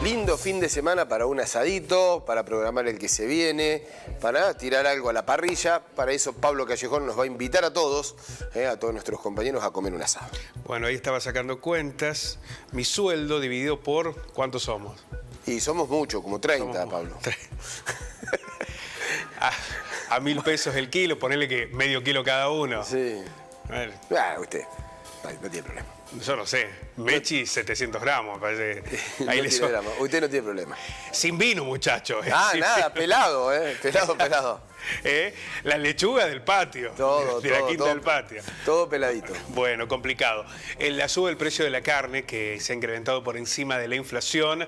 Lindo fin de semana para un asadito, para programar el que se viene, para tirar algo a la parrilla. Para eso Pablo Callejón nos va a invitar a todos nuestros compañeros a comer un asado. Bueno, ahí estaba sacando cuentas. Mi sueldo dividido por... ¿Cuántos somos? Y somos muchos, como 30, somos Pablo. A 1.000 pesos el kilo, ponele que medio kilo cada uno. Sí. Bueno. Usted, no tiene problema. Yo no sé. Mechi, 700 gramos. Parece. Ahí no tiene drama. Usted no tiene problema. Sin vino, muchacho. Nada, pelado, pelado. La lechuga del patio. Todo, de la quinta del patio. Todo peladito. Bueno, complicado. La sube el precio de la carne, que se ha incrementado por encima de la inflación,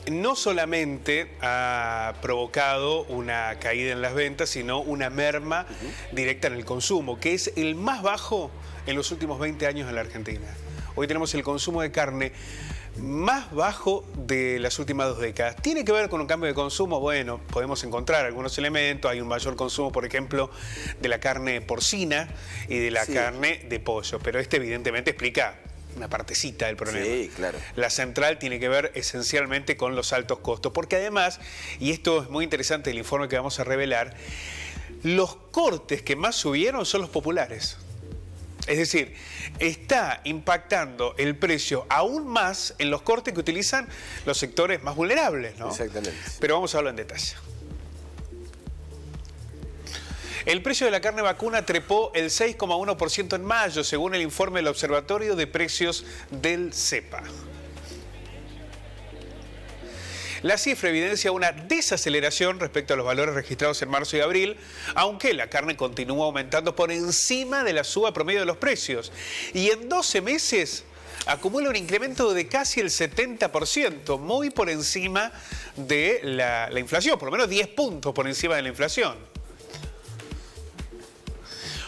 no solamente ha provocado una caída en las ventas, sino una merma directa en el consumo, que es el más bajo en los últimos 20 años en la Argentina. Hoy tenemos el consumo de carne más bajo de las últimas 2 décadas. ¿Tiene que ver con un cambio de consumo? Bueno, podemos encontrar algunos elementos. Hay un mayor consumo, por ejemplo, de la carne porcina y de la carne de pollo. Pero evidentemente explica una partecita del problema. Sí, claro. La central tiene que ver esencialmente con los altos costos. Porque además, y esto es muy interesante el informe que vamos a revelar, los cortes que más subieron son los populares. Es decir, está impactando el precio aún más en los cortes que utilizan los sectores más vulnerables, ¿no? Exactamente. Pero vamos a hablar en detalle. El precio de la carne vacuna trepó el 6,1% en mayo, según el informe del Observatorio de Precios del CEPA. La cifra evidencia una desaceleración respecto a los valores registrados en marzo y abril, aunque la carne continúa aumentando por encima de la suba promedio de los precios. Y en 12 meses acumula un incremento de casi el 70%, muy por encima de la inflación, por lo menos 10 puntos por encima de la inflación.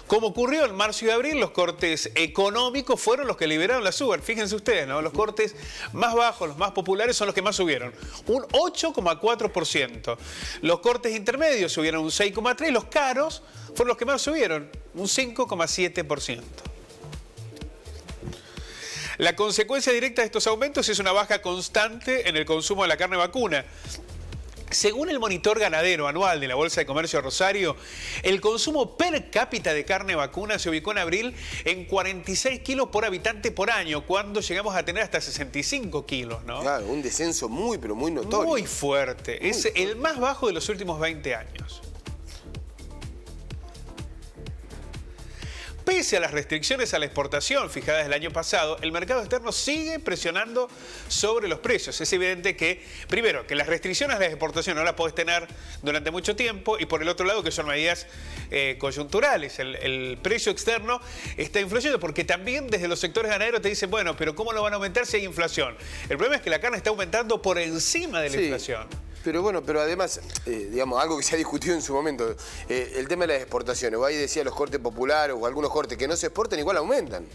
Como ocurrió en marzo y abril, los cortes económicos fueron los que liberaron la suba. Fíjense ustedes, ¿no? Los cortes más bajos, los más populares, son los que más subieron. Un 8,4%. Los cortes intermedios subieron un 6,3%. Los caros fueron los que más subieron, un 5,7%. La consecuencia directa de estos aumentos es una baja constante en el consumo de la carne vacuna. Según el monitor ganadero anual de la Bolsa de Comercio de Rosario, el consumo per cápita de carne vacuna se ubicó en abril en 46 kilos por habitante por año, cuando llegamos a tener hasta 65 kilos, ¿no? Claro, un descenso pero muy notorio. Muy fuerte. Es el más bajo de los últimos 20 años. Pese a las restricciones a la exportación fijadas el año pasado, el mercado externo sigue presionando sobre los precios. Es evidente que, primero, que las restricciones a la exportación no las podés tener durante mucho tiempo, y por el otro lado que son medidas coyunturales. El precio externo está influyendo porque también desde los sectores ganaderos te dicen, bueno, pero ¿cómo lo van a aumentar si hay inflación? El problema es que la carne está aumentando por encima de la inflación. Pero bueno, además, algo que se ha discutido en su momento, el tema de las exportaciones. Ahí decía los cortes populares o algunos cortes que no se exportan igual aumentan.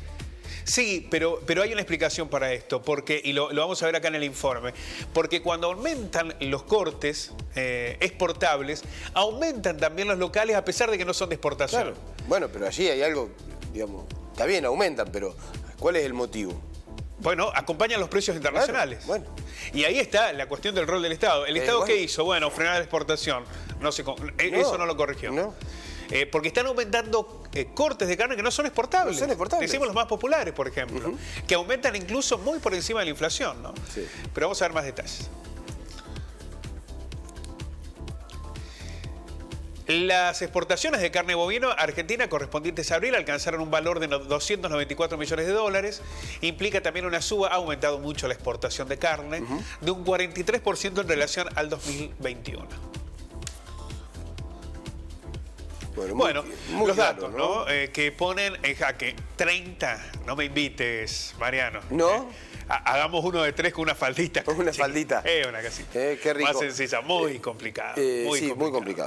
Sí, pero hay una explicación para esto, y lo vamos a ver acá en el informe, porque cuando aumentan los cortes exportables, aumentan también los locales a pesar de que no son de exportación. Claro. Bueno, pero allí hay algo, está bien, aumentan, pero ¿cuál es el motivo? Bueno, acompañan los precios internacionales. Bueno. Y ahí está la cuestión del rol del Estado. ¿El Estado qué hizo? Bueno, frenar la exportación. Eso no lo corrigió. No. Porque están aumentando cortes de carne que no son exportables. No son exportables. Decimos los más populares, por ejemplo, que aumentan incluso muy por encima de la inflación, ¿no? Sí. Pero vamos a ver más detalles. Las exportaciones de carne bovina a Argentina correspondientes a abril alcanzaron un valor de 294 millones de dólares. Implica también una suba. Ha aumentado mucho la exportación de carne, de un 43% en relación al 2021. Bueno, muy los claro, datos, ¿no? Que ponen en jaque 30. No me invites, Mariano. ¿No? Hagamos uno de 3 con una faldita. Con una faldita. Una casita. Qué rico. Más sencilla, muy complicado.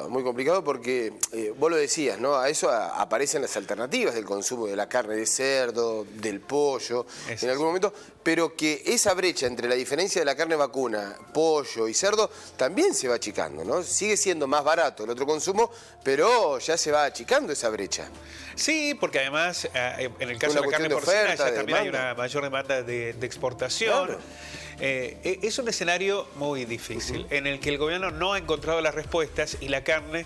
Muy complicado porque vos lo decías, ¿no? A eso aparecen las alternativas del consumo de la carne de cerdo, del pollo, en algún momento, pero que esa brecha entre la diferencia de la carne vacuna, pollo y cerdo también se va achicando, ¿no? Sigue siendo más barato el otro consumo, pero ya se va achicando esa brecha. Sí, porque además, en el caso de la carne porcina, ya también hay una mayor demanda de exportación. Claro. Es un escenario muy difícil, en el que el gobierno no ha encontrado las respuestas y la carne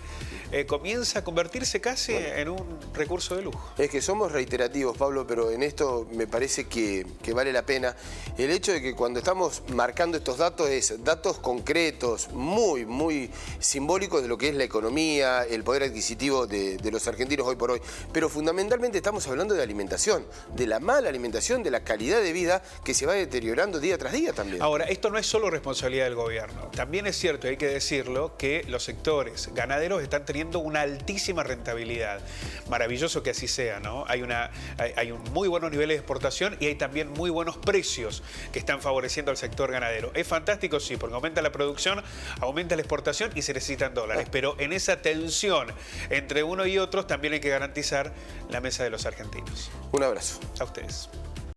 comienza a convertirse casi en un recurso de lujo. Es que somos reiterativos, Pablo, pero en esto me parece que vale la pena el hecho de que cuando estamos marcando estos datos, es datos concretos, muy, muy simbólicos de lo que es la economía, el poder adquisitivo de los argentinos hoy por hoy. Pero fundamentalmente estamos hablando de alimentación, de la mala alimentación, de la calidad de vida que se va deteriorando día tras día también. Ahora, esto no es solo responsabilidad del gobierno. También es cierto, y hay que decirlo, que los sectores ganaderos están teniendo una altísima rentabilidad. Maravilloso que así sea, ¿no? Hay muy buenos niveles de exportación y hay también muy buenos precios que están favoreciendo al sector ganadero. Es fantástico, sí, porque aumenta la producción, aumenta la exportación y se necesitan dólares. Pero en esa tensión entre uno y otro también hay que garantizar la mesa de los argentinos. Un abrazo. A ustedes.